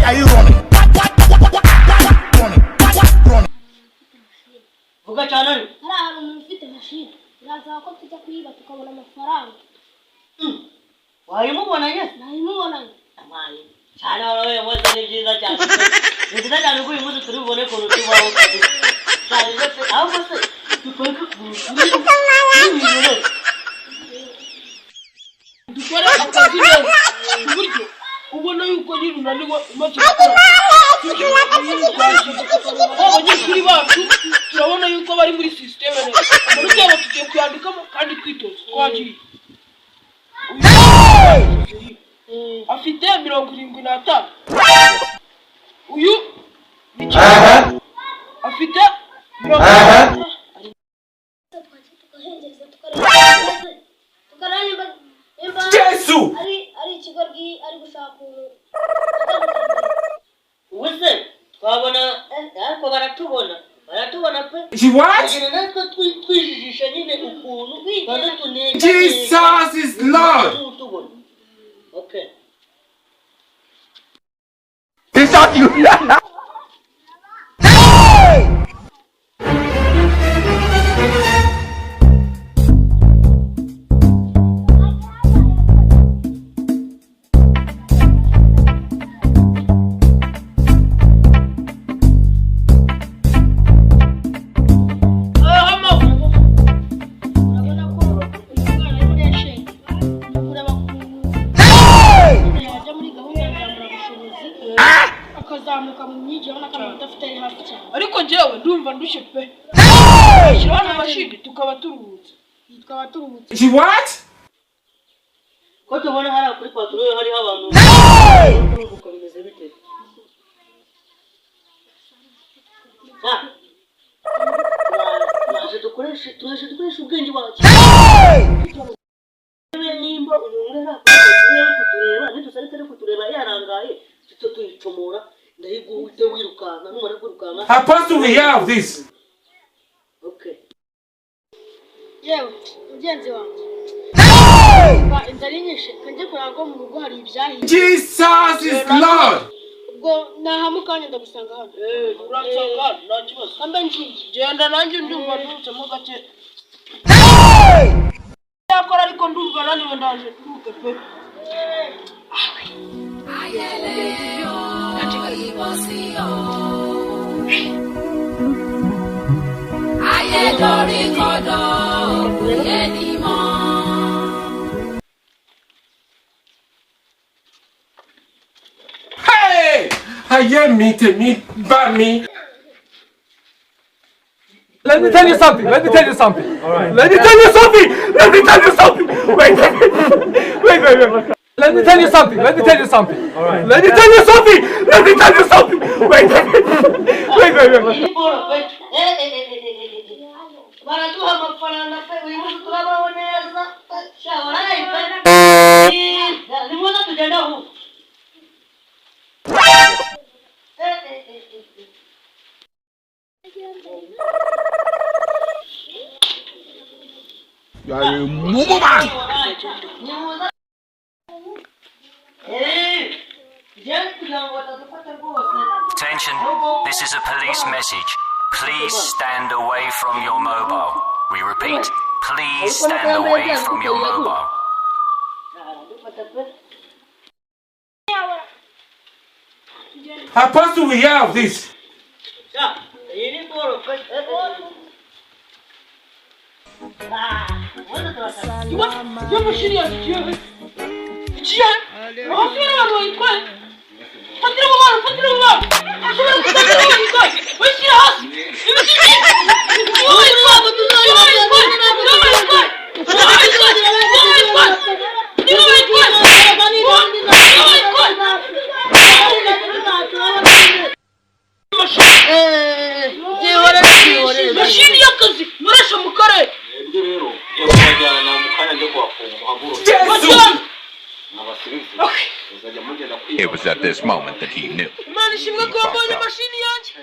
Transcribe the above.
are you running? Vuga cyane. Hari umuntu ufite machine. Uraza ko tujya kuyiba tukabona amafaranga. Wayimubona ye? Nayimubona. Amaye. Cyane wowe mwaza ni byiza cyane. Ni byiza cyane ko uyu munsi turi bubone ko rutubaho kabisa. Cyane rwose aho se dukora dukora akazi neza uburyo ubona yuko ari runaniwe umaze gukora abanyeshuri bacu turabona yuko bari muri system neza muri cyabo tugiye kuyandikamo kandi twitoza twagiye afite 75 uyu afite 70 Jesus! Ari ikigoryi ari gushaka Wese twabona ariko baratubona pe. What? Natwe twijijisha nyine ukuntu badutuneye. Jesus is Lord. Okay. They shot you. ariko jewe ndumva ndushe pe shirana mashini tukaba turuhutse What? Ko tubona hari kuri patrouille hari abantu uko bimeze bite. Turaje dukoresha ubwenge bwacu. Nimba umuntu kutureba ntitusareke kutureba yarangaye cyo tuyicomora ndahiguhite wirukanka numara kwirukanka. Apostle, we hear of this. Okay. yewe ugenzi wanjye inzara inyishe kanje kurago mu rugo hari ibyahiye. Jesus is Lord. Ubwo nahamukanye ndagusanga hano. uransanga nta kibazo Kambe ngiye genda nanjye ndumva ndutsemo gake yakora ariko ndumva naniwe ndaje nduke pe. Hey! I hear me to me, by me. Let me tell you something. All right. Let me tell you something. Wait. Let me tell you something. All right. Let me tell you something. Wait. Baraduha amafaranga pe uyu munsi turabaho neza. Shawarayi pe. Nimuze tugenda aho. You are a mumu man. Attention, this is a police message. Please stand away from your mobile. We repeat, please stand away from your mobile. Apostle, we hear of this. Yo mashini yagiye ikiye abafira abantu bayitwaye fatira mu bantu ashobora kufatira bayitwaye wishyira hasi mashini y'akazi muresha mu karere rero yabajyana mu kanya cyo kuhafunga It was at this moment that he knew. Imana ishimwe ko wabonye mashini yanjye.